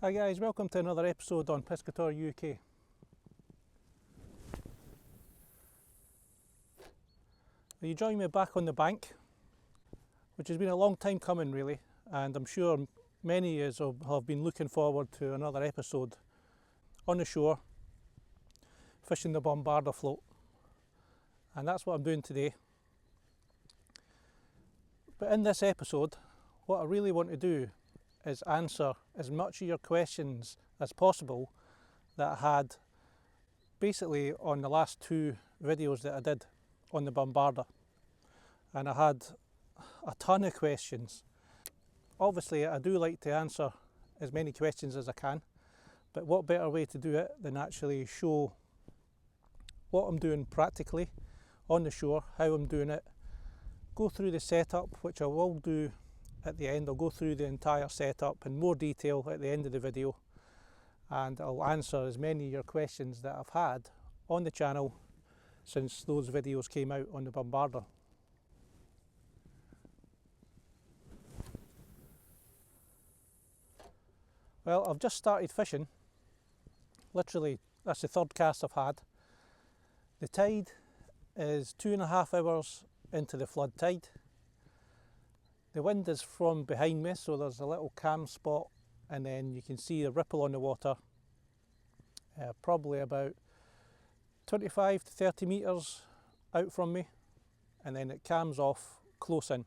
Hi guys, welcome to another episode on Piscator UK. You join me back on the bank, which has been a long time coming really, and I'm sure many of you have been looking forward to another episode on the shore, fishing the bombarda float, and that's what I'm doing today. But in this episode, what I really want to do is answer as much of your questions as possible that I had basically on the last two videos that I did on the bombarda. And I had a ton of questions. Obviously I do like to answer as many questions as I can, but what better way to do it than actually show what I'm doing practically on the shore, how I'm doing it, go through the setup, which I will do at the end. I'll go through the entire setup in more detail at the end of the video, and I'll answer as many of your questions that I've had on the channel since those videos came out on the bombarda. Well, I've just started fishing. Literally, that's the third cast I've had. The tide is 2.5 hours into the flood tide. The wind is from behind me, so there's a little calm spot, and then you can see a ripple on the water, probably about 25 to 30 metres out from me, and then it calms off close in.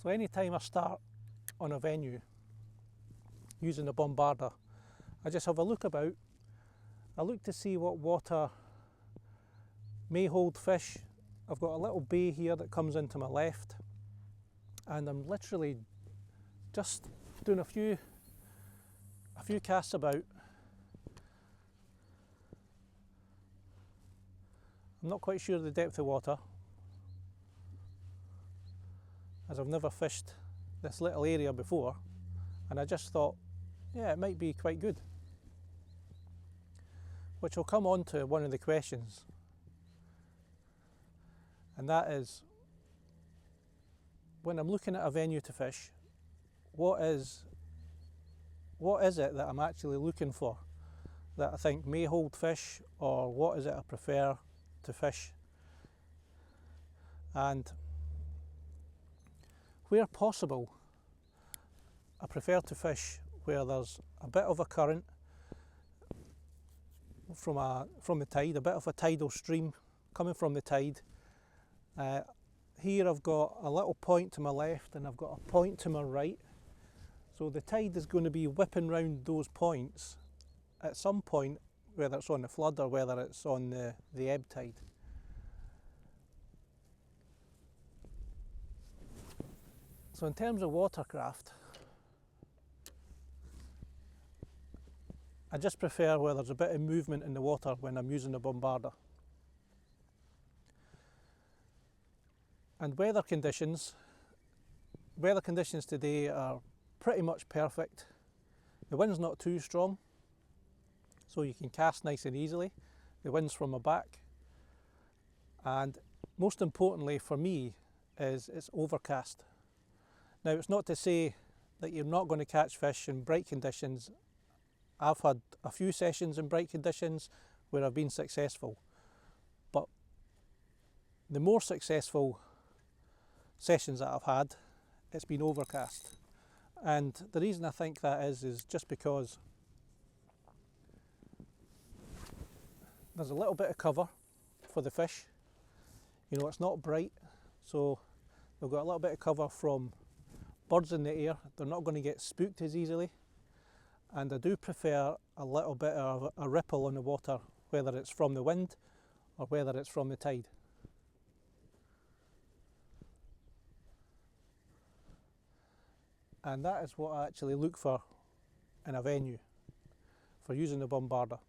So anytime I start on a venue using the bombarda, I just have a look about. I look to see what water may hold fish. I've got a little bay here that comes into my left, and I'm literally just doing a few casts about. I'm not quite sure of the depth of water, as I've never fished this little area before, and I just thought, yeah, it might be quite good. Which will come on to one of the questions, and that is, when I'm looking at a venue to fish, what is it that I'm actually looking for that I think may hold fish, or what is it I prefer to fish? And where possible, I prefer to fish where there's a bit of a current from the tide, a bit of a tidal stream coming from the tide. Here I've got a little point to my left and I've got a point to my right, so the tide is going to be whipping round those points at some point, whether it's on the flood or whether it's on the ebb tide. So in terms of watercraft, I just prefer where there's a bit of movement in the water when I'm using the bombarda. And weather conditions today are pretty much perfect. The wind's not too strong, so you can cast nice and easily. The wind's from my back, and most importantly for me is it's overcast. Now, it's not to say that you're not going to catch fish in bright conditions. I've had a few sessions in bright conditions where I've been successful, but the more successful sessions that I've had, it's been overcast. And the reason I think that is just because there's a little bit of cover for the fish. You know, it's not bright, so they've got a little bit of cover from birds in the air. They're not going to get spooked as easily, and I do prefer a little bit of a ripple on the water, whether it's from the wind or whether it's from the tide. And that is what I actually look for in a venue for using the bombarda.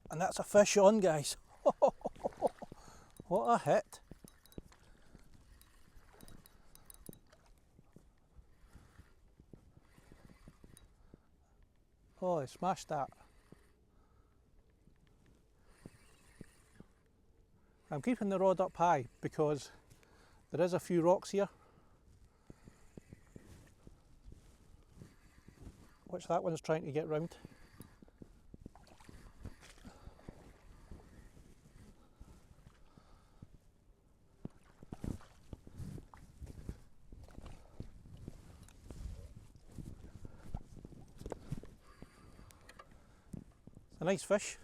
And that's a fish on, guys. What a hit. Oh, I smashed that. I'm keeping the rod up high because there is a few rocks here, which that one's trying to get round. It's a nice fish.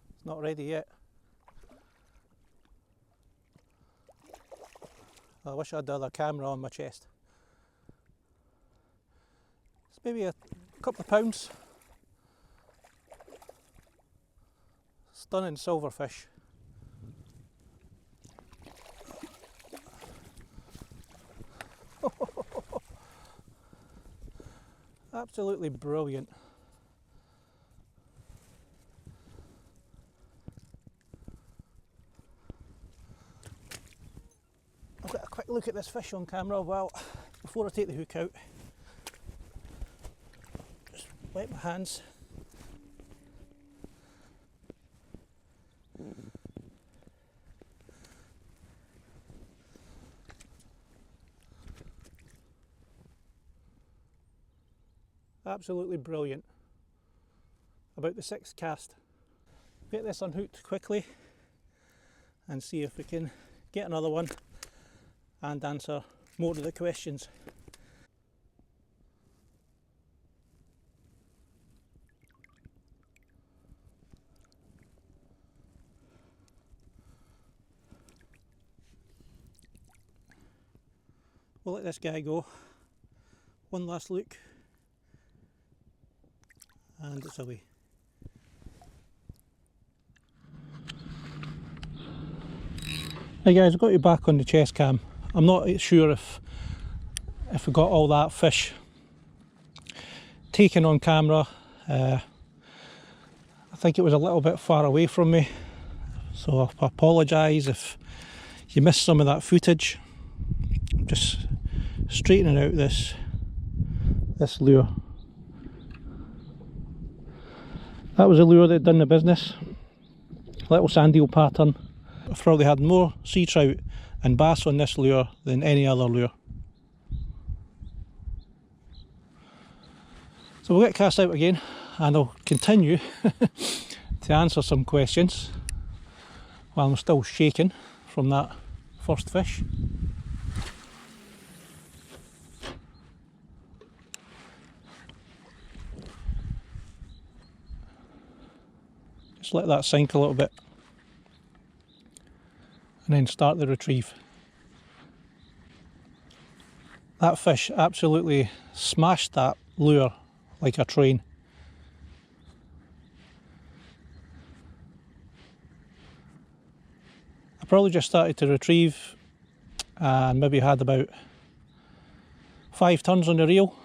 It's not ready yet. I wish I had the other camera on my chest. It's maybe a couple of pounds. Stunning silverfish. Absolutely brilliant. I'll get a quick look at this fish on camera before I take the hook out. Just wet my hands. Absolutely brilliant. About the 6th cast. Get this unhooked quickly and see if we can get another one and answer more of the questions. We'll let this guy go. One last look. And it's away. Hey guys, I've got you back on the chest cam. I'm not sure if I got all that fish taken on camera. I think it was a little bit far away from me, so I apologise if you missed some of that footage. I'm just straightening out this lure. That was a lure that had done the business. Little sandeel pattern. I've probably had more sea trout and bass on this lure than any other lure. So we'll get cast out again and I'll continue to answer some questions while I'm still shaking from that first fish. Just let that sink a little bit and then start the retrieve. That fish absolutely smashed that lure like a train. I probably just started to retrieve and maybe had about 5 turns on the reel,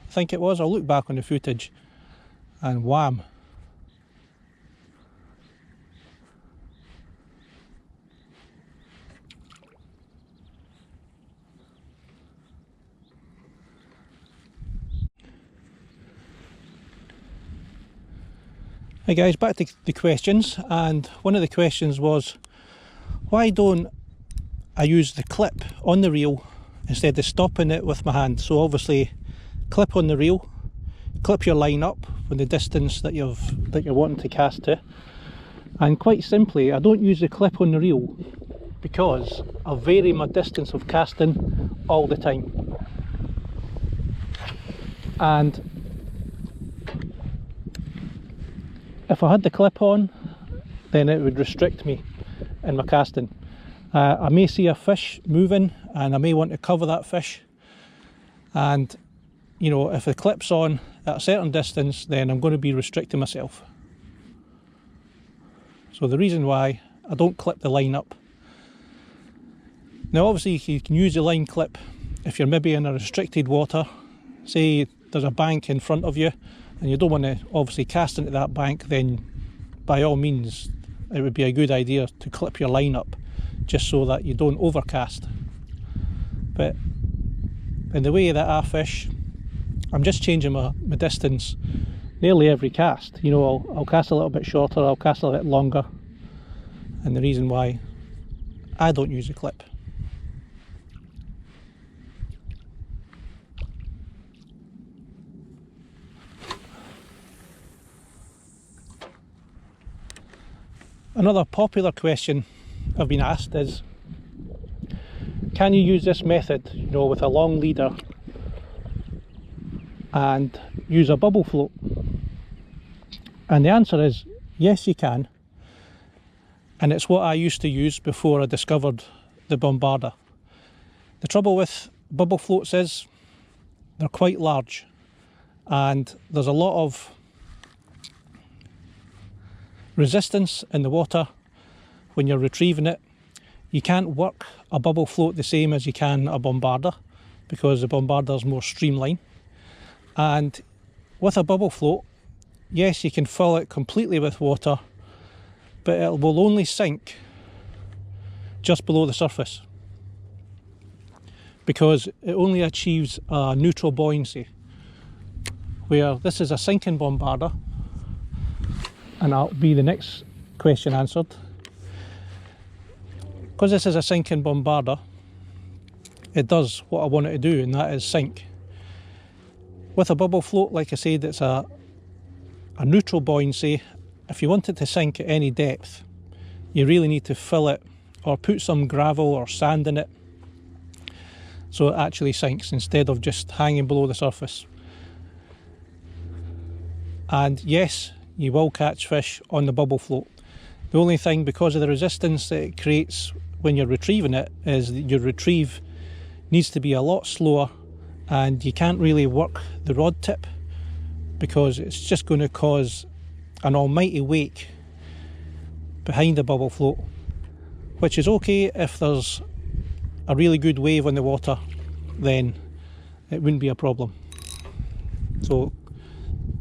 I think it was. I'll look back on the footage and wham. Hey guys, back to the questions, and one of the questions was, why don't I use the clip on the reel instead of stopping it with my hand? So obviously clip on the reel, clip your line up with the distance that you're wanting to cast to, and quite simply I don't use the clip on the reel because I vary my distance of casting all the time. And if I had the clip on, then it would restrict me in my casting. I may see a fish moving and I may want to cover that fish, and you know, if the clip's on at a certain distance, then I'm going to be restricting myself. So the reason why I don't clip the line up. Now obviously you can use the line clip if you're maybe in a restricted water. Say there's a bank in front of you and you don't want to obviously cast into that bank, then by all means it would be a good idea to clip your line up just so that you don't overcast. But in the way that I fish, I'm just changing my distance nearly every cast. You know, I'll cast a little bit shorter, I'll cast a little bit longer, and the reason why I don't use a clip. Another popular question I've been asked is, can you use this method, you know, with a long leader and use a bubble float? And the answer is yes, you can. And it's what I used to use before I discovered the bombarda. The trouble with bubble floats is they're quite large, and there's a lot of resistance in the water when you're retrieving it. You can't work a bubble float the same as you can a bombarda, because the bombarda is more streamlined. And with a bubble float, yes, you can fill it completely with water, but it will only sink just below the surface, because it only achieves a neutral buoyancy, where this is a sinking bombarda. And that'll be the next question answered. Because this is a sinking bombarda, it does what I want it to do, and that is sink. With a bubble float, like I said, it's a neutral buoyancy. If you want it to sink at any depth, you really need to fill it or put some gravel or sand in it so it actually sinks instead of just hanging below the surface. And yes, you will catch fish on the bubble float. The only thing, because of the resistance that it creates when you're retrieving it, is that your retrieve needs to be a lot slower, and you can't really work the rod tip because it's just going to cause an almighty wake behind the bubble float, which is okay if there's a really good wave on the water, then it wouldn't be a problem. So,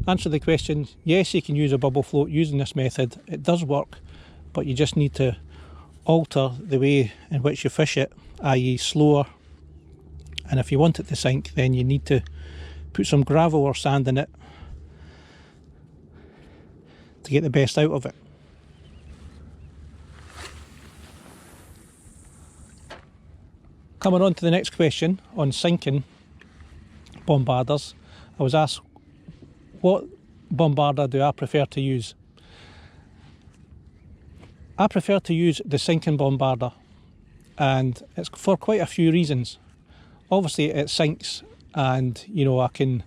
answer the question, yes, you can use a bubble float using this method. It does work, but you just need to alter the way in which you fish it, i.e. slower. And if you want it to sink, then you need to put some gravel or sand in it to get the best out of it. Coming on to the next question on sinking bombardas, I was asked, what bombarda do I prefer to use? I prefer to use the sinking bombarda, and it's for quite a few reasons. Obviously it sinks, and you know, I can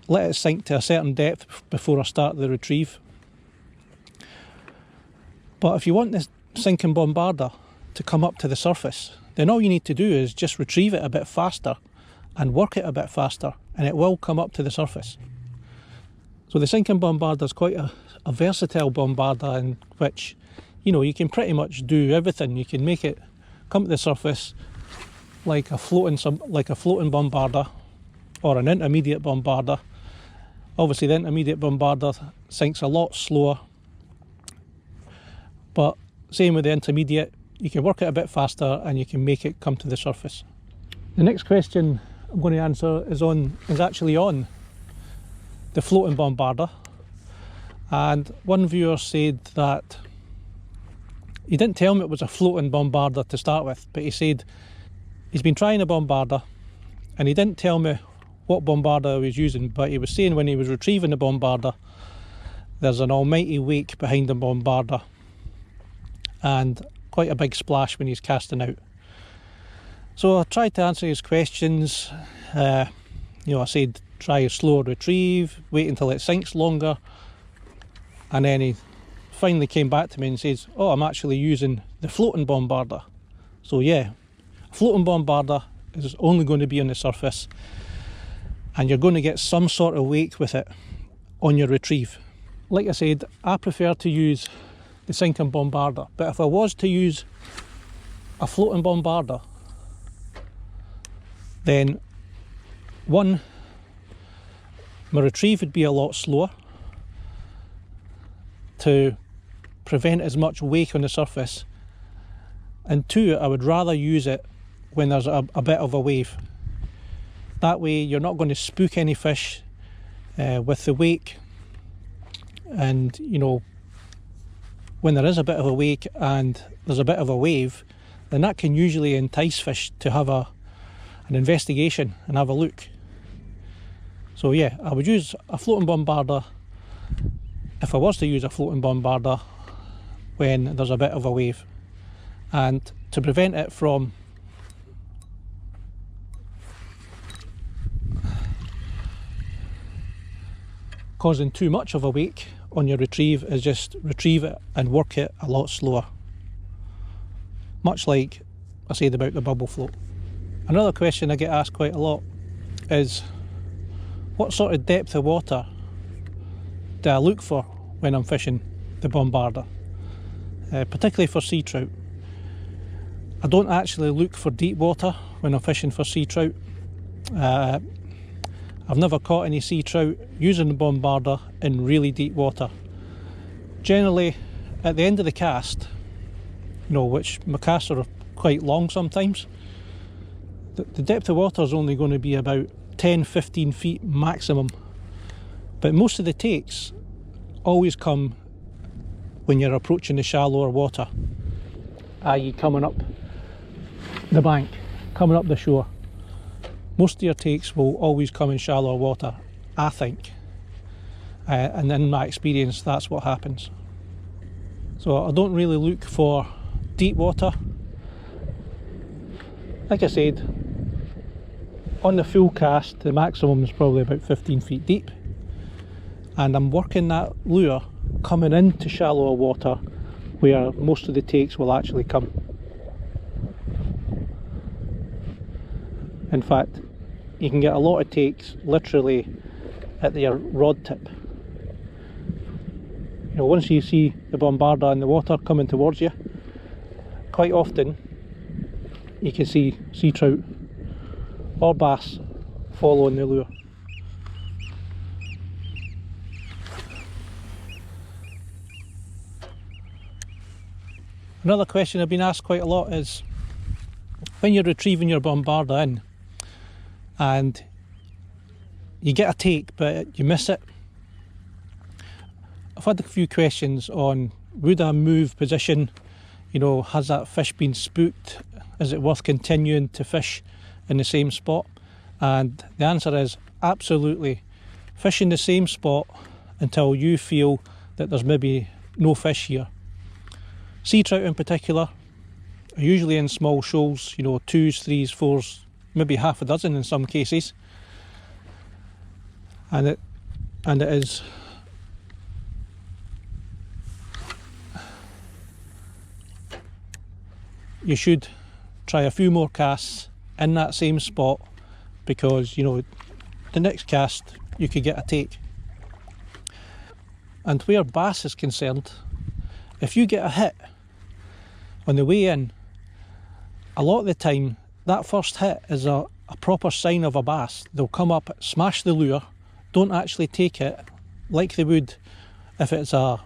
let it sink to a certain depth before I start the retrieve. But if you want this sinking bombarda to come up to the surface, then all you need to do is just retrieve it a bit faster and work it a bit faster, and it will come up to the surface. So the sinking bombarda is quite a versatile bombarda, in which, you know, you can pretty much do everything. You can make it come to the surface like a floating bombarda or an intermediate bombarda. Obviously the intermediate bombarda sinks a lot slower, but same with the intermediate, you can work it a bit faster and you can make it come to the surface. The next question I'm going to answer is actually on the floating bombarda, and one viewer said that he didn't tell me it was a floating bombarda to start with, but he said he's been trying a bombarda and he didn't tell me what bombarda he was using, but he was saying when he was retrieving the bombarda, there's an almighty wake behind the bombarda and quite a big splash when he's casting out. So I tried to answer his questions. I said try a slower retrieve, wait until it sinks longer, and then he finally came back to me and says, oh, I'm actually using the floating bombarda. So yeah, floating bombarda is only going to be on the surface, and you're going to get some sort of wake with it on your retrieve. Like I said, I prefer to use the sinking bombarda, but if I was to use a floating bombarda, then one, my retrieve would be a lot slower. Two, prevent as much wake on the surface, and two, I would rather use it when there's a bit of a wave. That way you're not going to spook any fish with the wake, and you know, when there is a bit of a wake and there's a bit of a wave, then that can usually entice fish to have an investigation and have a look. So yeah, I would use a floating bombarda if I was to use a floating bombarda when there's a bit of a wave, and to prevent it from causing too much of a wake on your retrieve is just retrieve it and work it a lot slower. Much like I said about the bubble float. Another question I get asked quite a lot is, what sort of depth of water do I look for when I'm fishing the bombarda? Particularly for sea trout. I don't actually look for deep water when I'm fishing for sea trout. I've never caught any sea trout using the bombarda in really deep water. Generally, at the end of the cast, you know, which my casts are quite long sometimes, the depth of water is only going to be about 10-15 feet maximum. But most of the takes always come when you're approaching the shallower water, i.e. coming up the bank, coming up the shore. Most of your takes will always come in shallower water, I think. And in my experience, that's what happens. So I don't really look for deep water. Like I said, on the full cast, the maximum is probably about 15 feet deep. And I'm working that lure coming into shallower water where most of the takes will actually come. In fact, you can get a lot of takes literally at their rod tip. You know, once you see the bombarda in the water coming towards you, quite often you can see sea trout or bass following the lure. Another question I've been asked quite a lot is, when you're retrieving your bombarda in and you get a take but you miss it. I've had a few questions on, would I move position? You know, has that fish been spooked? Is it worth continuing to fish in the same spot? And the answer is absolutely. Fish in the same spot until you feel that there's maybe no fish here. Sea trout in particular are usually in small shoals, you know, 2s, 3s, 4s, maybe half a dozen in some cases. And it is you should try a few more casts in that same spot, because you know the next cast you could get a take. And where bass is concerned, if you get a hit on the way in, a lot of the time that first hit is a proper sign of a bass. They'll come up, smash the lure, don't actually take it like they would if it's a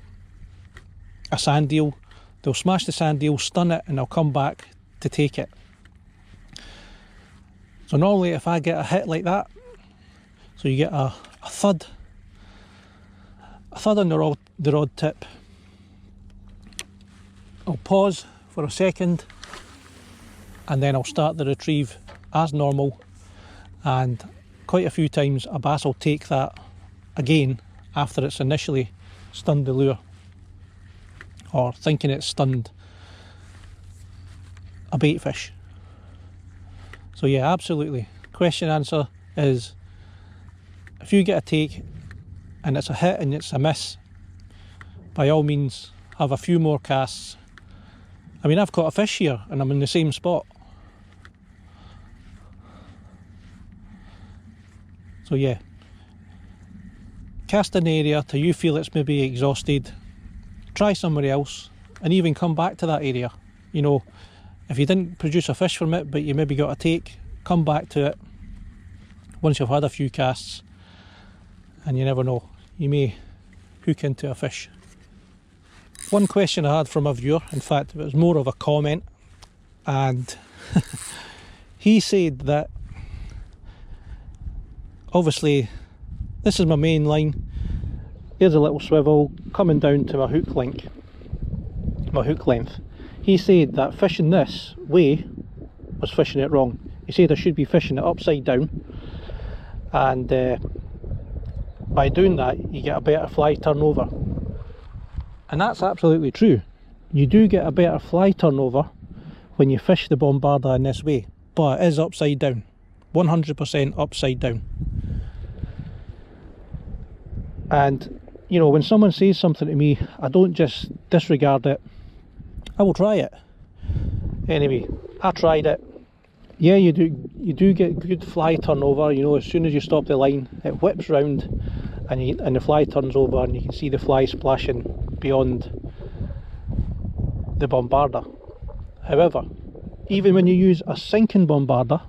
sand eel. They'll smash the sand eel, stun it, and they'll come back to take it. So normally if I get a hit like that, so you get a thud on the rod tip, I'll pause for a second and then I'll start the retrieve as normal, and quite a few times a bass will take that again after it's initially stunned the lure, or thinking it's stunned a bait fish. So yeah, absolutely. Question answer is, if you get a take and it's a hit and it's a miss, by all means have a few more casts. I mean, I've caught a fish here and I'm in the same spot. So yeah, cast an area till you feel it's maybe exhausted, try somewhere else, and even come back to that area. You know, if you didn't produce a fish from it but you maybe got a take, come back to it once you've had a few casts, and you never know, you may hook into a fish. One question I had from a viewer, in fact it was more of a comment, and he said that obviously this is my main line, here's a little swivel coming down to my hook length. He said that fishing this way was fishing it wrong. He said I should be fishing it upside down, and by doing that you get a better fly turnover. And that's absolutely true. You do get a better fly turnover when you fish the bombarda in this way, but it is upside down, 100% upside down. And you know, when someone says something to me, I don't just disregard it, I will try it. Anyway, I tried it. Yeah, you do get good fly turnover. You know, as soon as you stop the line, it whips round and the fly turns over and you can see the fly splashing beyond the bombarda. However, even when you use a sinking bombarda,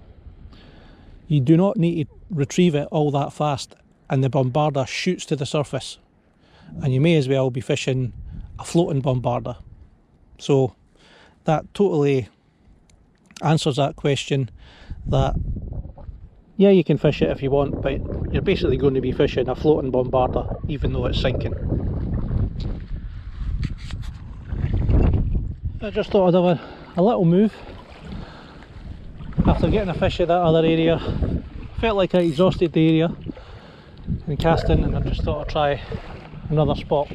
you do not need to retrieve it all that fast, and the bombarda shoots to the surface, and you may as well be fishing a floating bombarda. So that totally answers that question, that yeah, you can fish it if you want, but you're basically going to be fishing a floating bombarda even though it's sinking. I just thought I'd have a little move after getting a fish at that other area. Felt like I exhausted the area in casting, and I just thought I'd try another spot.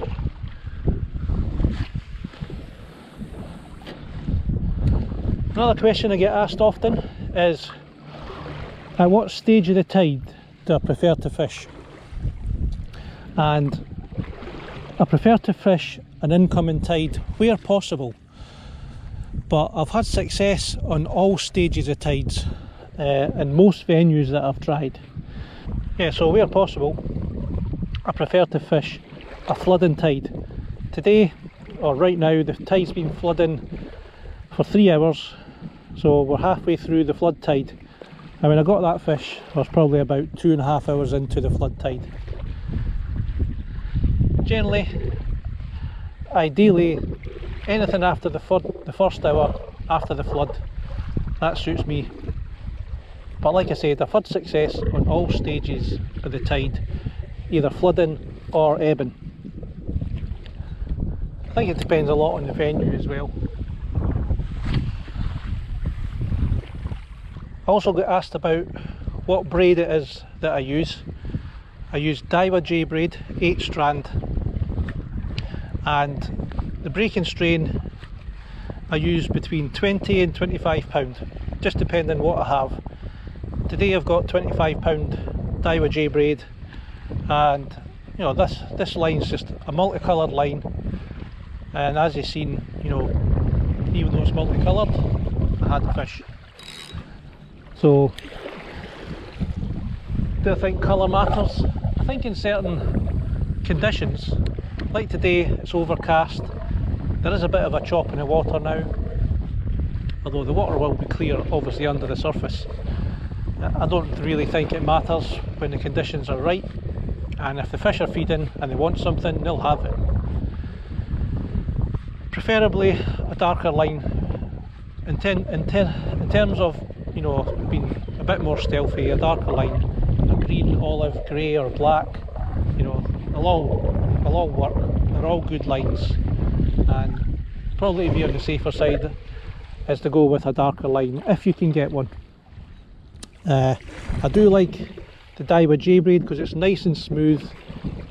Another question I get asked often is, at what stage of the tide do I prefer to fish? And I prefer to fish an incoming tide where possible, but I've had success on all stages of tides in most venues that I've tried. Yeah, so where possible, I prefer to fish a flooding tide. Today, or right now, the tide's been flooding for 3 hours, so we're halfway through the flood tide. And when I got that fish, I was probably about 2.5 hours into the flood tide. Generally, ideally, anything after the first hour after the flood, that suits me. But like I said, I've had success on all stages of the tide, either flooding or ebbing. I think it depends a lot on the venue as well. I also get asked about what braid it is that I use. I use Daiwa J braid, 8 strand, and the breaking strain I use between 20 and 25 pound, just depending what I have. Today I've got 25 pound Daiwa J braid, and you know, this line's just a multicoloured line, and as you've seen, you know, even though it's multicoloured, I had the fish. So, do I think colour matters? I think in certain conditions, like today, it's overcast, there is a bit of a chop in the water now, although the water will be clear obviously under the surface. I don't really think it matters when the conditions are right, and if the fish are feeding and they want something, they'll have it. Preferably a darker line, in terms of, you know, being a bit more stealthy, a darker line, a green, olive, grey or black, you know, they'll all work. They're all good lines, and probably to be on the safer side is to go with a darker line if you can get one. I do like the Daiwa J braid because it's nice and smooth.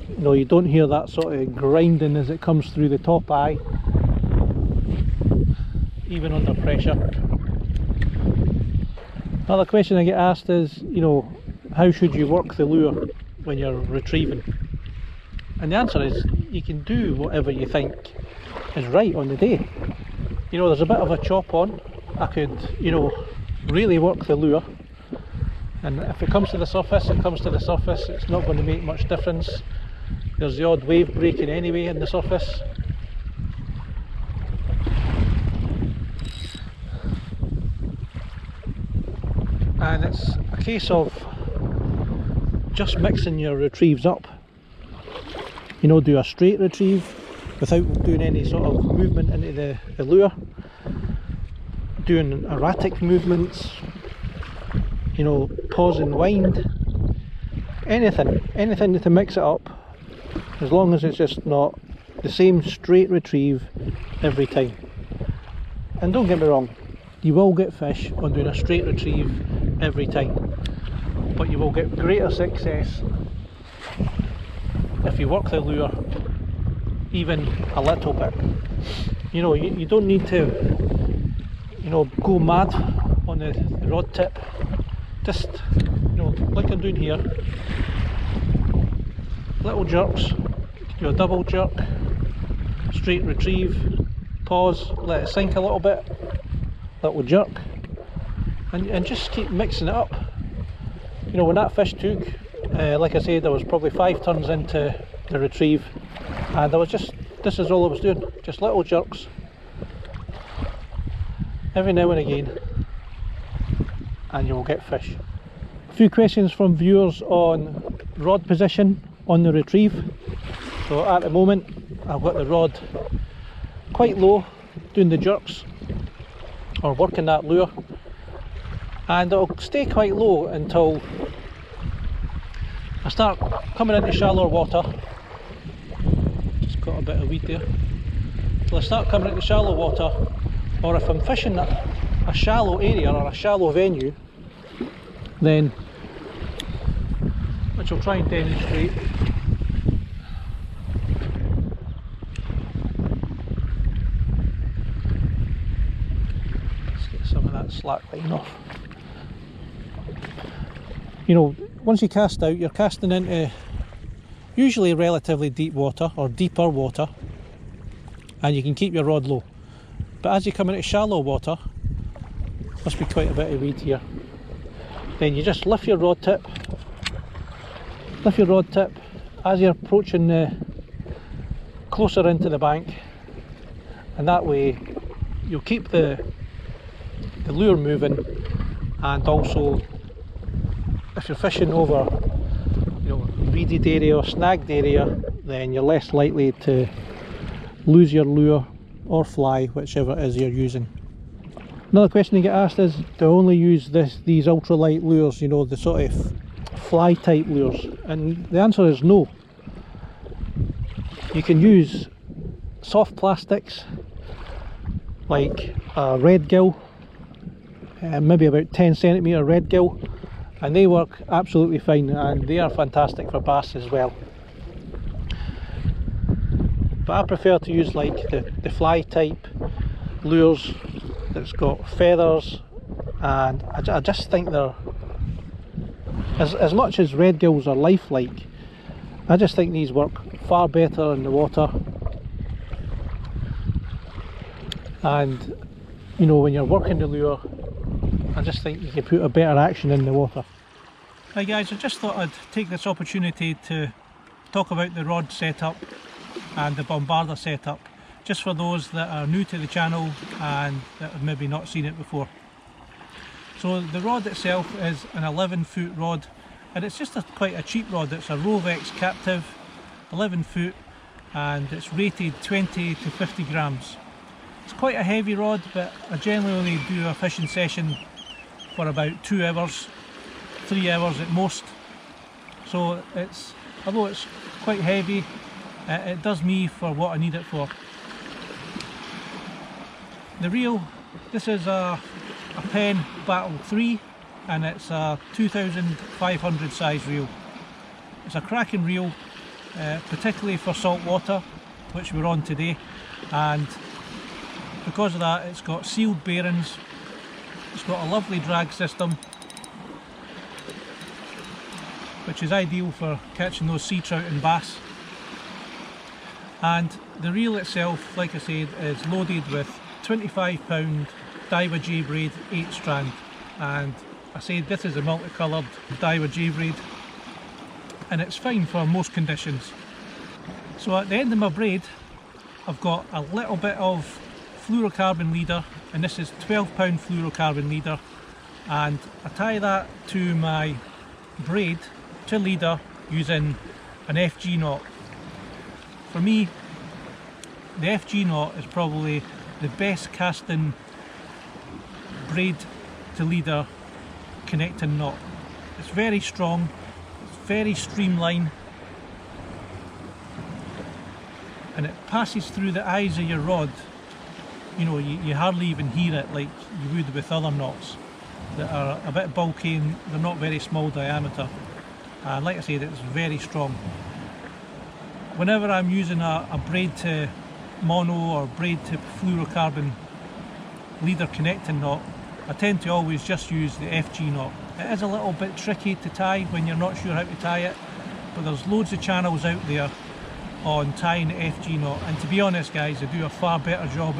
You know, you don't hear that sort of grinding as it comes through the top eye, even under pressure. Another question I get asked is, you know, how should you work the lure when you're retrieving? And the answer is, you can do whatever you think is right on the day. You know, there's a bit of a chop on, I could, you know, really work the lure, and if it comes to the surface, it comes to the surface. It's not going to make much difference. There's the odd wave breaking anyway in the surface. And it's a case of just mixing your retrieves up. You know, do a straight retrieve, without doing any sort of movement into the lure, doing erratic movements, you know, pause and wind, anything to mix it up, as long as it's just not the same straight retrieve every time. And don't get me wrong, you will get fish on doing a straight retrieve every time, but you will get greater success if you work the lure even a little bit. You know, you don't need to, you know, go mad on the rod tip. Just, you know, like I'm doing here, little jerks, do a double jerk, straight retrieve, pause, let it sink a little bit, little jerk, and just keep mixing it up. You know, when that fish took, like I said, there was probably 5 turns into the retrieve, and I was just, this is all I was doing, just little jerks every now and again, and you will get fish. A few questions from viewers on rod position on the retrieve. So at the moment I've got the rod quite low, doing the jerks or working that lure, and it'll stay quite low until I start coming into shallower water. Just got a bit of weed there. Till I start coming into shallow water, or if I'm fishing a shallow area or a shallow venue, then, which I'll try and demonstrate. Let's get some of that slack line off. You know, once you cast out, you're casting into usually relatively deep water or deeper water, and you can keep your rod low. But as you come into shallow water, must be quite a bit of weed here, then you just lift your rod tip as you're approaching closer into the bank, and that way you'll keep the lure moving, and also if you're fishing over, you know, reeded area or snagged area, then you're less likely to lose your lure or fly, whichever it is you're using. Another question you get asked is, do I only use these ultralight lures, you know, the sort of fly type lures? And the answer is no. You can use soft plastics like a red gill, maybe about 10cm red gill, and they work absolutely fine, and they are fantastic for bass as well. But I prefer to use like the fly type lures that's got feathers, and I just think they're, as much as red gills are lifelike, I just think these work far better in the water. And you know, when you're working the lure, I just think you can put a better action in the water. Hi guys, I just thought I'd take this opportunity to talk about the rod setup and the bombarda setup, just for those that are new to the channel and that have maybe not seen it before. So the rod itself is an 11-foot rod, and it's just quite a cheap rod. It's a Rovex Captive, 11 foot, and it's rated 20 to 50 grams. It's quite a heavy rod, but I generally only do a fishing session for about 2 hours, 3 hours at most. So it's, although it's quite heavy, it does me for what I need it for. The reel, this is a Penn Battle 3, and it's a 2500 size reel. It's a cracking reel, particularly for salt water, which we're on today, and because of that it's got sealed bearings, it's got a lovely drag system, which is ideal for catching those sea trout and bass. And the reel itself, like I said, is loaded with 25-pound Daiwa J braid 8 strand, and I said this is a multicoloured Daiwa J braid, and it's fine for most conditions. So at the end of my braid I've got a little bit of fluorocarbon leader, and this is 12-pound fluorocarbon leader, and I tie that to my braid to leader using an FG knot. For me, the FG knot is probably the best casting braid to leader connecting knot. It's very strong, it's very streamlined, and it passes through the eyes of your rod. You know, you hardly even hear it like you would with other knots that are a bit bulky and they're not very small diameter. And like I said, it's very strong. Whenever I'm using a braid to mono or braid to fluorocarbon leader connecting knot, I tend to always just use the FG knot. It is a little bit tricky to tie when you're not sure how to tie it, but there's loads of channels out there on tying the FG knot, and to be honest guys, they do a far better job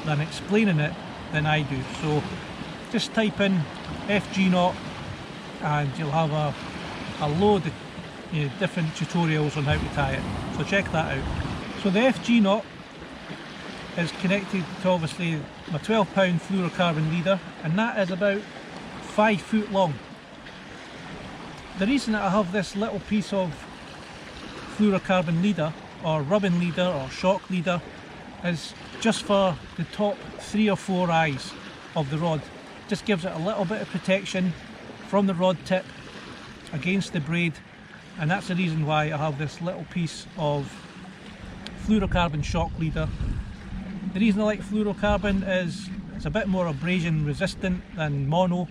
than explaining it than I do. So just type in FG knot and you'll have a load of different tutorials on how to tie it, so check that out. So the FG knot is connected to obviously my 12-pound fluorocarbon leader, and that is about 5 foot long. The reason that I have this little piece of fluorocarbon leader or rubbing leader or shock leader is just for the top 3 or 4 eyes of the rod. Just gives it a little bit of protection from the rod tip against the braid, and that's the reason why I have this little piece of fluorocarbon shock leader. The reason I like fluorocarbon is it's a bit more abrasion resistant than mono,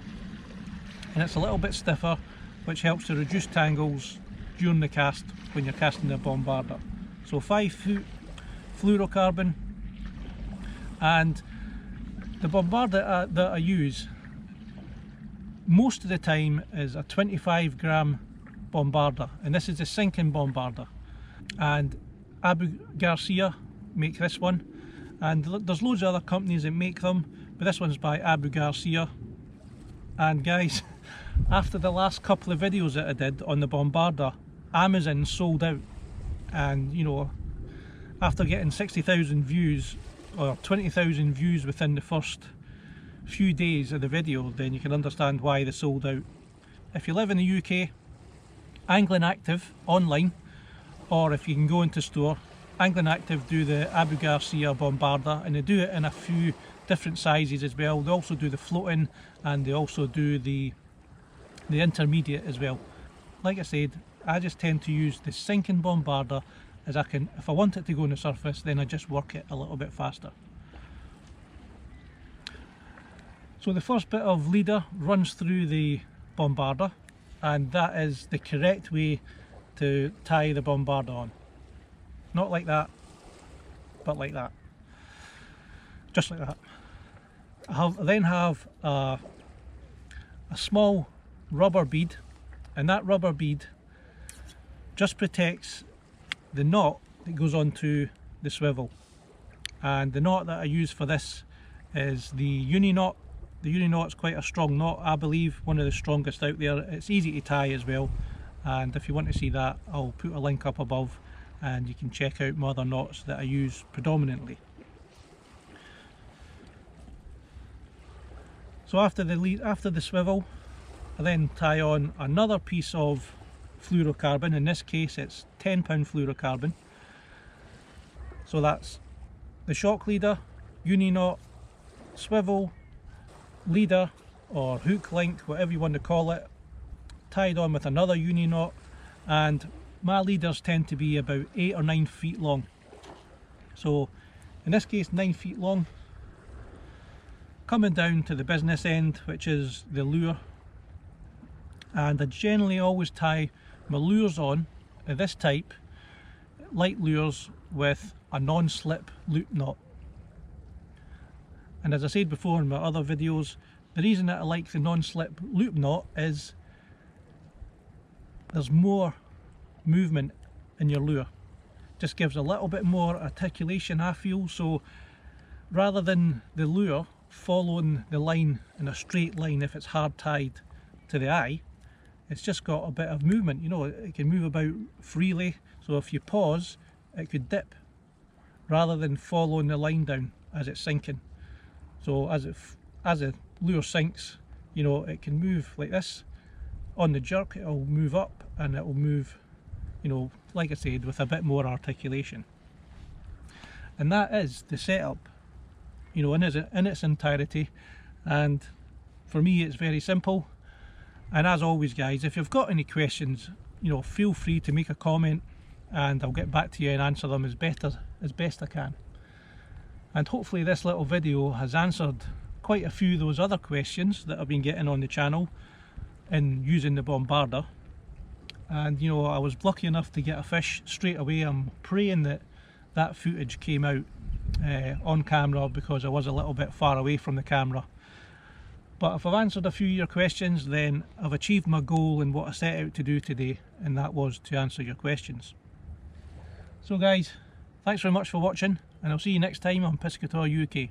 and it's a little bit stiffer, which helps to reduce tangles during the cast when you're casting the bombarda. So 5 foot fluorocarbon, and the bombarda that I use most of the time is a 25 gram bombarda, and this is a sinking bombarda, and Abu Garcia make this one, and there's loads of other companies that make them, but this one's by Abu Garcia. And guys, after the last couple of videos that I did on the bombarda, Amazon sold out, and you know, after getting 60,000 views or 20,000 views within the first few days of the video, then you can understand why they sold out. If you live in the UK, Angling Active online, or if you can go into store, Angling Active do the Abu Garcia bombarda, and they do it in a few different sizes as well. They also do the floating, and they also do the intermediate as well. Like I said, I just tend to use the sinking bombarda, as I can, if I want it to go on the surface, then I just work it a little bit faster. So the first bit of leader runs through the bombarda, and that is the correct way to tie the bombarda on. Not like that, but like that. Just like that. I then have a small rubber bead, and that rubber bead just protects the knot that goes onto the swivel. And the knot that I use for this is the uni knot. The uni knot is quite a strong knot, I believe, one of the strongest out there. It's easy to tie as well, and if you want to see that, I'll put a link up above and you can check out my other knots that I use predominantly. So after the swivel, I then tie on another piece of fluorocarbon. In this case it's 10-pound fluorocarbon. So that's the shock leader, uni knot, swivel, leader or hook link, whatever you want to call it, tied on with another uni knot, and my leaders tend to be about 8 or 9 feet long. So in this case 9 feet long, coming down to the business end, which is the lure. And I generally always tie my lures on of this type, light lures, with a non-slip loop knot. And as I said before in my other videos, the reason that I like the non-slip loop knot is there's more movement in your lure. Just gives a little bit more articulation, I feel. So rather than the lure following the line in a straight line if it's hard tied to the eye, it's just got a bit of movement. You know, it can move about freely, so if you pause it could dip rather than following the line down as it's sinking. So as the lure sinks, you know, it can move like this. On the jerk it'll move up, and it'll move, you know, like I said, with a bit more articulation. and that is the setup, you know, in its entirety. And for me it's very simple. And as always guys, if you've got any questions, you know, feel free to make a comment and I'll get back to you and answer them as best I can. And hopefully this little video has answered quite a few of those other questions that I've been getting on the channel in using the bombarda. And you know, I was lucky enough to get a fish straight away. I'm praying that that footage came out on camera, because I was a little bit far away from the camera. But if I've answered a few of your questions, then I've achieved my goal and what I set out to do today, and that was to answer your questions. So guys, thanks very much for watching, and I'll see you next time on Piscator UK.